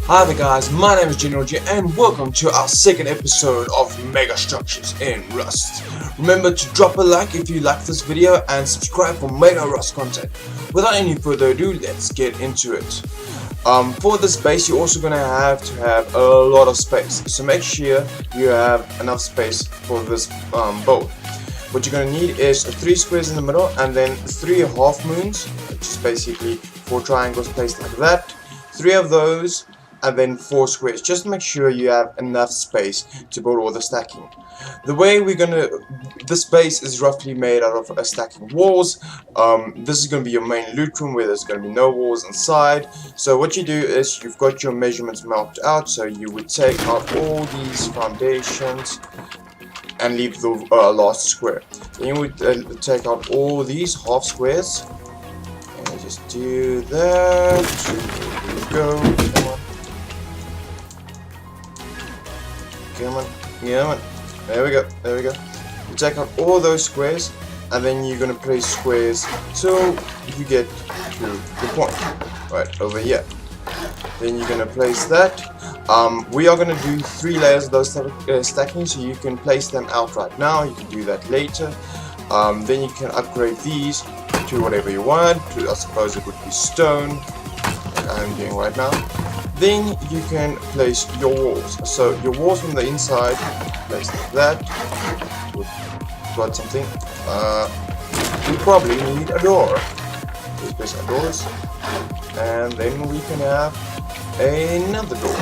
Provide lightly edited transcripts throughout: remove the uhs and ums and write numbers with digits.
Hi there guys, my name is GeneralG and welcome to our second episode of Mega Structures in Rust. Remember to drop a like if you like this video and subscribe for Mega Rust content. Without any further ado, let's get into it. For this base you're also going to have a lot of space, so make sure you have enough space for this build. What you're going to need is 3 squares in the middle and then 3 half moons, which is basically 4 triangles placed like that, 3 of those, and then 4 squares, just to make sure you have enough space to build all the stacking. The way this base is roughly made out of stacking walls. This is going to be your main loot room where there's going to be no walls inside. So what you do is you've got your measurements mapped out, so you would take out all these foundations and leave the last square. Then you would take out all these half squares and just do that. Here we go. Come on, there we go. You take out all those squares and then you're gonna place squares till you get to the point right over here. Then you're gonna place that. We are gonna do 3 layers of those stacking, so you can place them out right now. You can do that later. Then you can upgrade these to whatever you want. I suppose it would be stone, like I'm doing right now. Then you can place your walls. So your walls from the inside, place like that. Got something. We probably need a door. Let's place our doors, and then we can have another door.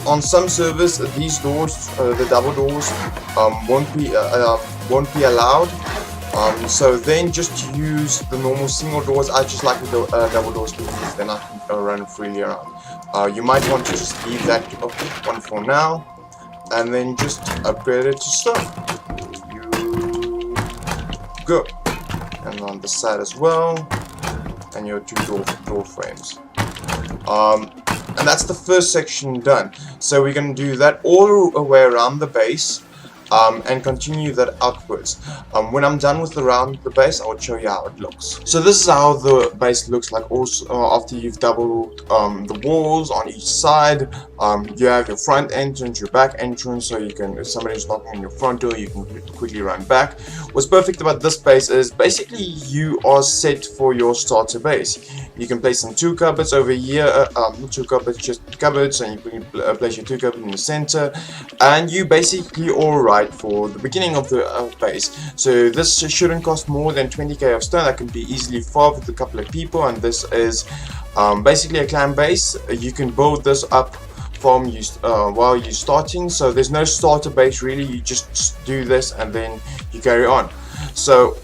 On some servers, these doors, the double doors, won't be allowed. So then just use the normal single doors. I just like the double doors because then I can run freely around. You might want to just leave that one for now and then just upgrade it to stone. You go. And on the side as well, and your 2 door frames. And that's the first section done. So we're going to do that all the way around the base. And continue that outwards. When I'm done with around the base, I will show you how it looks. So this is how the base looks like. Also, after you've doubled the walls on each side, you have your front entrance, your back entrance, so you can, if somebody's knocking on your front door, you can quickly run back. What's perfect about this base is basically you are set for your starter base. You can place some 2 cupboards over here, not 2 cupboards, just cupboards, and you can place your 2 cupboards in the center, and you basically alright for the beginning of the base. So this shouldn't cost more than 20k of stone. That can be easily farmed with a couple of people, and this is basically a clan base. You can build this up from while you're starting, so there's no starter base really. You just do this and then you carry on. So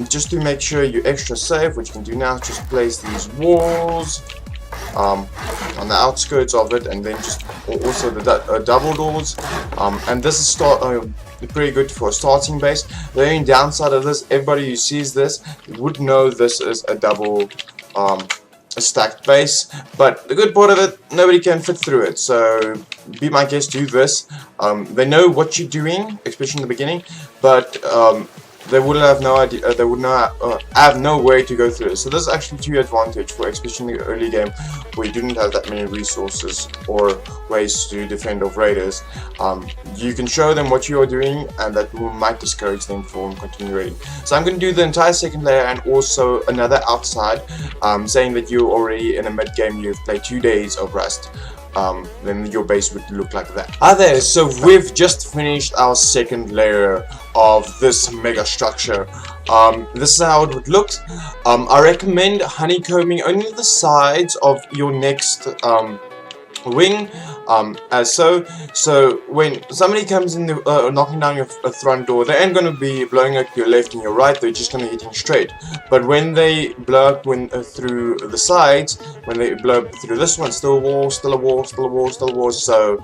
just to make sure you're extra safe, what you can do now is just place these walls on the outskirts of it, and then just also the double doors, and this is pretty good for a starting base. The only downside of this, everybody who sees this would know this is a double a stacked base, but the good part of it, nobody can fit through it. So be my guest, do this. They know what you're doing, especially in the beginning, but they would have no idea. They would not have no way to go through it. So this is actually to your advantage, for especially in the early game where you didn't have that many resources or ways to defend off raiders. You can show them what you are doing, and that might discourage them from continuing. So I'm going to do the entire second layer and also another outside, saying that you're already in a mid game. You've played 2 days of Rust. Then your base would look like that. Hi there, so we've just finished our second layer of this mega structure. This is how it would look. I recommend honeycombing only the sides of your next wing, as so when somebody comes in knocking down your front door, they ain't going to be blowing up your left and your right. They're just going to hit you straight. But when they blow up through the sides, when they blow up through this one, still a wall, still a wall, still a wall, still a wall. So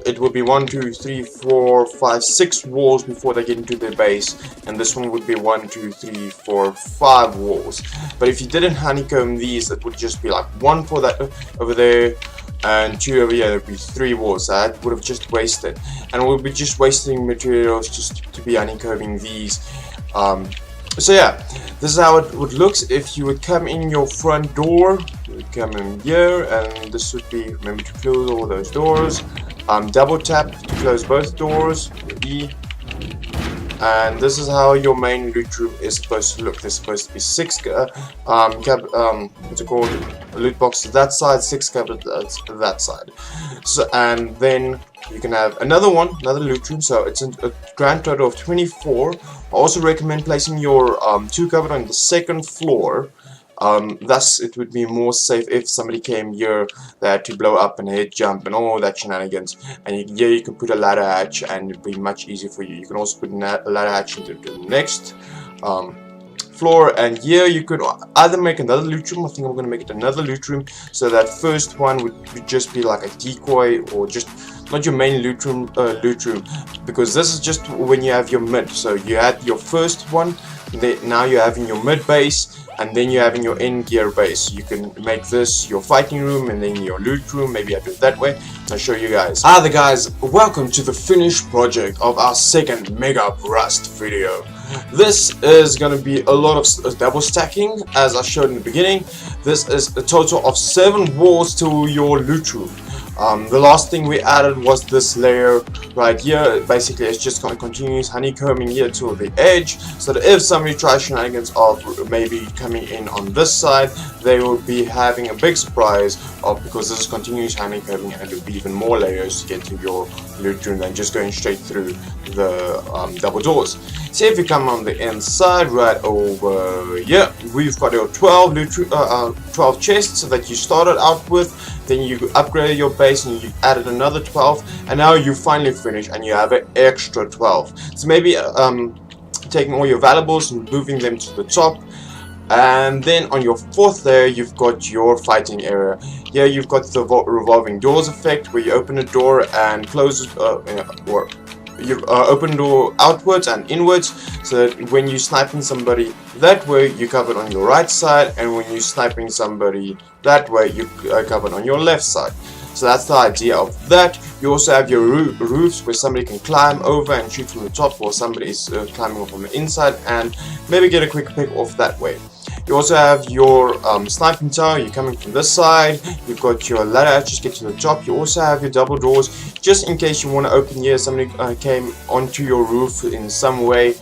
it will be 1, 2, 3, 4, 5, 6 walls before they get into their base, and this one would be 1, 2, 3, 4, 5 walls. But if you didn't honeycomb these, it would just be like 1 for that over there, and 2 over here. There would be 3 walls. So that would have just wasted, and we'll be just wasting materials just to be honeycombing these So yeah, this is how it would look if you would come in your front door. You would come in here, and this would be, remember to close all those doors. Double tap to close both doors, E. And this is how your main loot room is supposed to look. There's supposed to be 6 what's it called, loot boxes that side, 6 cabinets that side. So, and then you can have another loot room, so it's a grand total of 24. I also recommend placing your 2 cupboard on the 2nd floor. Thus it would be more safe if somebody came here. They had to blow up and head jump and all that shenanigans, and here you can put a ladder hatch and it'd be much easier for you. You can also put a ladder hatch into the next floor, and here you could either make another loot room. I think I'm going to make it another loot room, so that first one would just be like a decoy, or just not your main loot room, because this is just when you have your mid. So you had your first one, now you're having your mid base, and then you're having your end gear base. You can make this your fighting room and then your loot room. Maybe I do it that way. I'll show you guys. Hi there guys, welcome to the finished project of our second mega rust video. This is going to be a lot of double stacking, as I showed in the beginning. This is a total of 7 walls to your loot room. The last thing we added was this layer right here. Basically, it's just going to continue honeycombing here to the edge, so that if somebody tries shenanigans of maybe coming in on this side, they will be having a big surprise because this is continuous honeycombing, and it will be even more layers to get to your loot room than just going straight through the double doors. So if you come on the inside right over here, we've got your 12 chests that you started out with. Then you upgraded your base and you added another 12, and now you finally finish and you have an extra 12. So maybe taking all your valuables and moving them to the top. And then on your 4th layer, you've got your fighting area. Here you've got the revolving doors effect, where you open a door and close it, or you open the door outwards and inwards, so that when you're sniping somebody that way, you cover it on your right side, and when you're sniping somebody that way, you cover it on your left side. So that's the idea of that. You also have your roofs, where somebody can climb over and shoot from the top, while somebody is climbing from the inside, and maybe get a quick pick off that way. You also have your sniping tower. You're coming from this side. You've got your ladder hatches get to the top. You also have your double doors, just in case you want to open here. Somebody came onto your roof in some way.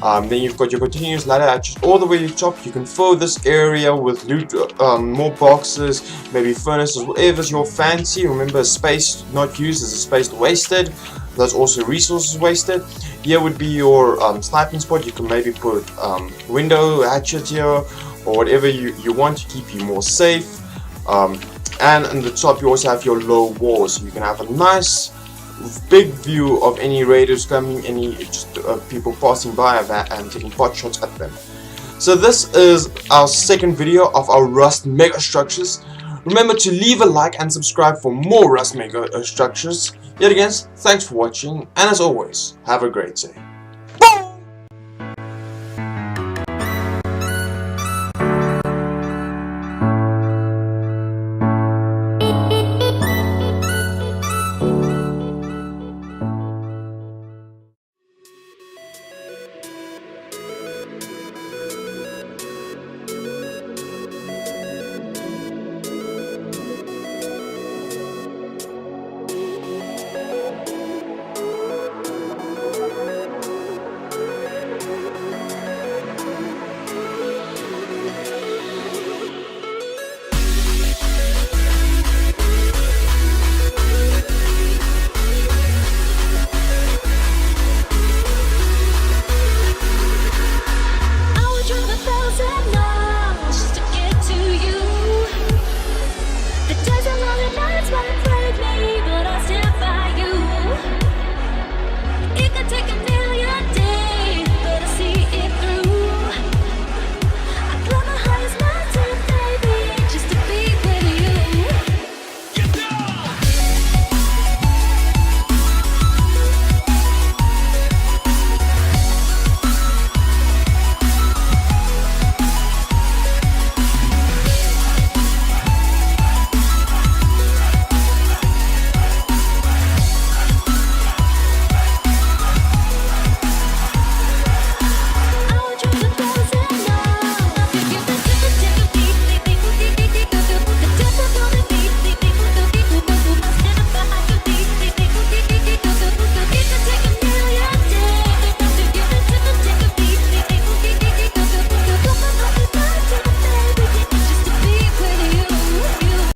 Then you've got your continuous ladder hatches all the way to the top. You can fill this area with loot, more boxes, maybe furnaces, whatever's your fancy. Remember, space not used is a space wasted. There's also resources wasted. Here would be your sniping spot. You can maybe put window hatchet here, or whatever you want to keep you more safe. And on the top you also have your low walls, so you can have a nice big view of any raiders coming, any just people passing by and taking pot shots at them. So this is our second video of our Rust mega structures. Remember to leave a like and subscribe for more Rust mega structures. Yet again, thanks for watching, and as always, have a great day.